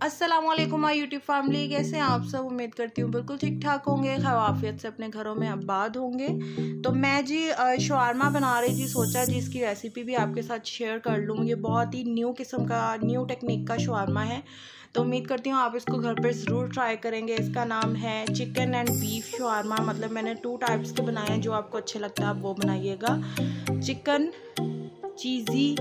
अस्सलामुअलैकुम my YouTube family, कैसे हैं आप सब। उम्मीद करती हूँ बिल्कुल ठीक ठाक होंगे, खैरियत से अपने घरों में आबाद होंगे। तो मैं जी शवारमा बना रही थी, सोचा जी इसकी रेसिपी भी आपके साथ शेयर कर लूँ। ये बहुत ही न्यू किस्म का, न्यू टेक्निक का शवारमा है, तो उम्मीद करती हूँ आप इसको घर पर ज़रूर ट्राई करेंगे। इसका नाम है चिकन एंड बीफ शवारमा। मतलब मैंने 2 टाइप्स के बनाए हैं, जो आपको अच्छे लगता है आप वो बनाइएगा। चिकन चीज़ी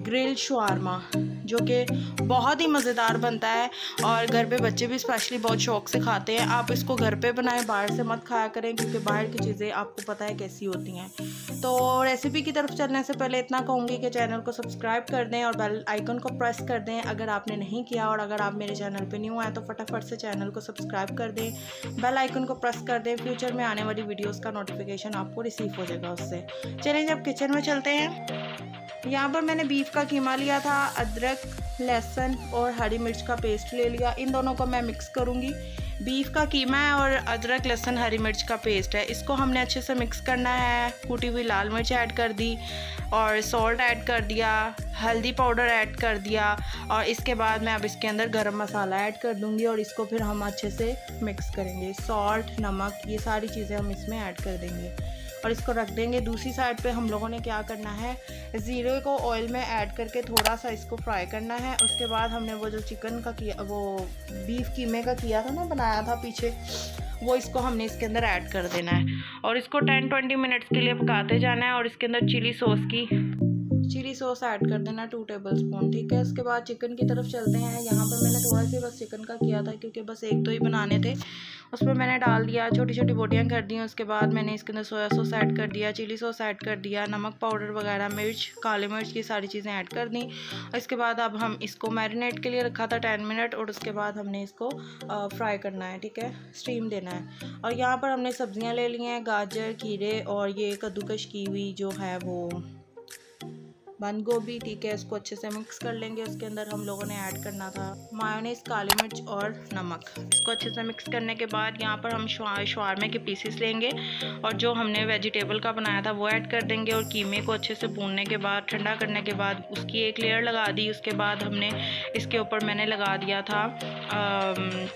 ग्रिल शवारमा, जो कि बहुत ही मज़ेदार बनता है और घर पे बच्चे भी स्पेशली बहुत शौक़ से खाते हैं। आप इसको घर पे बनाएं, बाहर से मत खाया करें, क्योंकि बाहर की चीज़ें आपको पता है कैसी होती हैं। तो रेसिपी की तरफ चलने से पहले इतना कहूँगी कि चैनल को सब्सक्राइब कर दें और बेल आइकन को प्रेस कर दें अगर आपने नहीं किया। और अगर आप मेरे चैनल पर न्यू आए तो फटाफट से चैनल को सब्सक्राइब कर दें, बेल आइकन को प्रेस कर दें। फ्यूचर में आने वाली वीडियोज़ का नोटिफिकेशन आपको रिसीव हो जाएगा उससे। चलिए जब किचन में चलते हैं। यहाँ पर मैंने बीफ का कीमा लिया था, अदरक, लहसुन और हरी मिर्च का पेस्ट ले लिया। इन दोनों को मैं मिक्स करूँगी। बीफ का कीमा है और अदरक, लहसुन, हरी मिर्च का पेस्ट है। इसको हमने अच्छे से मिक्स करना है। कूटी हुई लाल मिर्च ऐड कर दी और सॉल्ट ऐड कर दिया, हल्दी पाउडर ऐड कर दिया और इसके बाद मैं अब इसके अंदर गरम मसाला ऐड कर दूँगी और इसको फिर हम अच्छे से मिक्स करेंगे। सॉल्ट, नमक, ये सारी चीज़ें हम इसमें ऐड कर देंगे और इसको रख देंगे। दूसरी साइड पे हम लोगों ने क्या करना है, ज़ीरे को ऑयल में ऐड करके थोड़ा सा इसको फ्राई करना है। उसके बाद हमने वो जो चिकन का किया, वो बीफ कीमे का किया था ना, बनाया था पीछे, वो इसको हमने इसके अंदर ऐड कर देना है और इसको 10-20 मिनट्स के लिए पकाते जाना है। और इसके अंदर चिली सॉस ऐड कर देना 2 टेबलस्पून, ठीक है। उसके बाद चिकन की तरफ चलते हैं। यहाँ पर मैंने थोड़ा सी बस चिकन का किया था, क्योंकि बस 1-2 ही बनाने थे। उसमें मैंने डाल दिया, छोटी छोटी बोटियाँ कर दी। उसके बाद मैंने इसके अंदर सोया सॉस ऐड कर दिया, चिली सॉस ऐड कर दिया, नमक पाउडर वगैरह, मिर्च, काली मिर्च, की सारी चीज़ें ऐड कर दी। इसके बाद अब हम इसको मैरिनेट के लिए रखा था 10 मिनट और उसके बाद हमने इसको फ्राई करना है, ठीक है, स्टीम देना है। और यहाँ पर हमने सब्जियाँ ले ली हैं, गाजर, खीरे और ये कद्दूकश की हुई जो है वो बंद गोभी, ठीक है। इसको अच्छे से मिक्स कर लेंगे। उसके अंदर हम लोगों ने ऐड करना था मायोनीज, काली मिर्च और नमक। इसको अच्छे से मिक्स करने के बाद यहाँ पर हम शवारमे के पीसेस लेंगे और जो हमने वेजिटेबल का बनाया था वो ऐड कर देंगे और कीमे को अच्छे से भूनने के बाद, ठंडा करने के बाद उसकी एक लेयर लगा दी। उसके बाद हमने इसके ऊपर मैंने लगा दिया था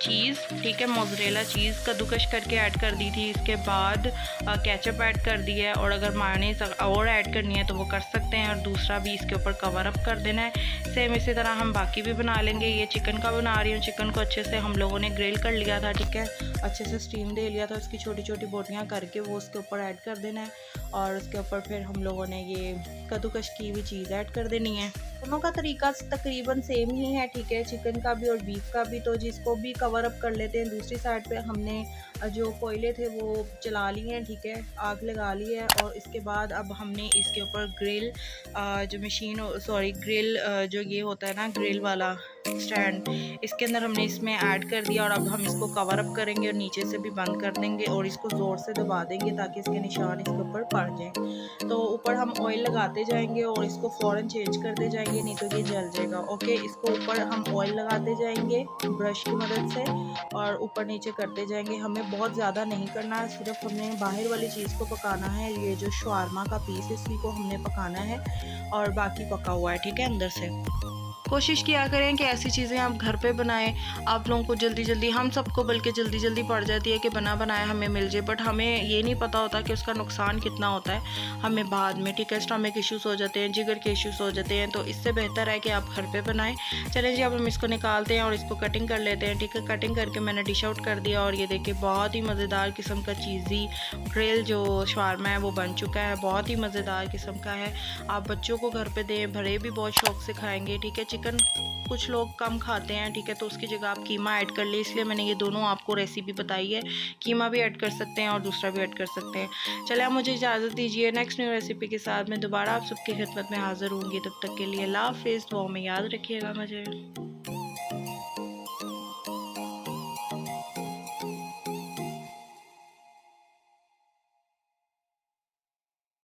चीज़, ठीक है, मोज़रेला चीज़ कद्दूकश करके ऐड कर दी थी। इसके बाद केचप ऐड कर दी है और अगर मायोनीज और ऐड करनी है तो वो कर सकते हैं और दूसरा भी इसके ऊपर कवर अप कर देना है। सेम इसी तरह हम बाकी भी बना लेंगे। ये चिकन का बना रही हूँ। चिकन को अच्छे से हम लोगों ने ग्रिल कर लिया था, ठीक है, अच्छे से स्टीम दे लिया था। उसकी छोटी छोटी बोटियाँ करके वो उसके ऊपर ऐड कर देना है और उसके ऊपर फिर हम लोगों ने ये कद्दूकश की हुई चीज़ ऐड कर देनी है। दोनों का तरीका तकरीबन सेम ही है, ठीक है, चिकन का भी और बीफ का भी। तो जिसको भी कवर अप कर लेते हैं। दूसरी साइड पे हमने जो कोयले थे वो जला लिए हैं, ठीक है, आग लगा ली है और इसके बाद अब हमने इसके ऊपर ग्रिल जो ग्रिल जो ये होता है ना, ग्रिल वाला स्टैंड, इसके अंदर हमने इसमें ऐड कर दिया और अब हम इसको कवर अप करेंगे और नीचे से भी बंद कर देंगे और इसको ज़ोर से दबा देंगे ताकि इसके निशान इसके ऊपर पड़ जाएं। तो ऊपर हम ऑयल लगाते जाएंगे और इसको फ़ौरन चेंज करते जाएंगे, नहीं तो ये जल जाएगा। ओके, इसको ऊपर हम ऑयल लगाते जाएंगे ब्रश की मदद से और ऊपर नीचे करते जाएंगे। हमें बहुत ज़्यादा नहीं करना है, सिर्फ हमने बाहर वाली चीज़ को पकाना है। ये जो शवारमा का पीस है इसी को हमने पकाना है और बाकी पका हुआ है, ठीक है, अंदर से। कोशिश किया करें कि ऐसी चीज़ें आप घर पे बनाएं। आप लोगों को जल्दी जल्दी, हम सबको बल्कि जल्दी जल्दी पड़ जाती है कि बना बनाया हमें मिल जाए, बट हमें ये नहीं पता होता कि उसका नुकसान कितना होता है हमें बाद में, ठीक है। स्टमक इश्यूज़ हो जाते हैं, जिगर के इश्यूज़ हो जाते हैं, तो इससे बेहतर है कि आप घर पे बनाएं। चलें जी, अब हम इसको निकालते हैं और इसको कटिंग कर लेते हैं, ठीक है। कटिंग करके मैंने डिश आउट कर दिया और ये देखिए बहुत ही मज़ेदार किस्म का चीज़ी ग्रिल जो शवारमा है वो बन चुका है। बहुत ही मज़ेदार किस्म का है। आप बच्चों को घर पे दें, बड़े भी बहुत शौक़ से खाएँगे, ठीक है। चिकन कुछ लोग कम खाते हैं, ठीक है, तो उसकी जगह आप कीमा ऐड कर ले, इसलिए मैंने ये दोनों आपको रेसिपी बताई है। कीमा भी ऐड कर सकते हैं और दूसरा भी ऐड कर सकते हैं। चले, आप मुझे इजाज़त दीजिए। नेक्स्ट न्यू रेसिपी के साथ मैं दोबारा आप सबकी खिदमत में हाज़िर होंगी। तब तक के लिए अल्लाह हाफ़िज़। दुआ में याद रखिएगा मुझे।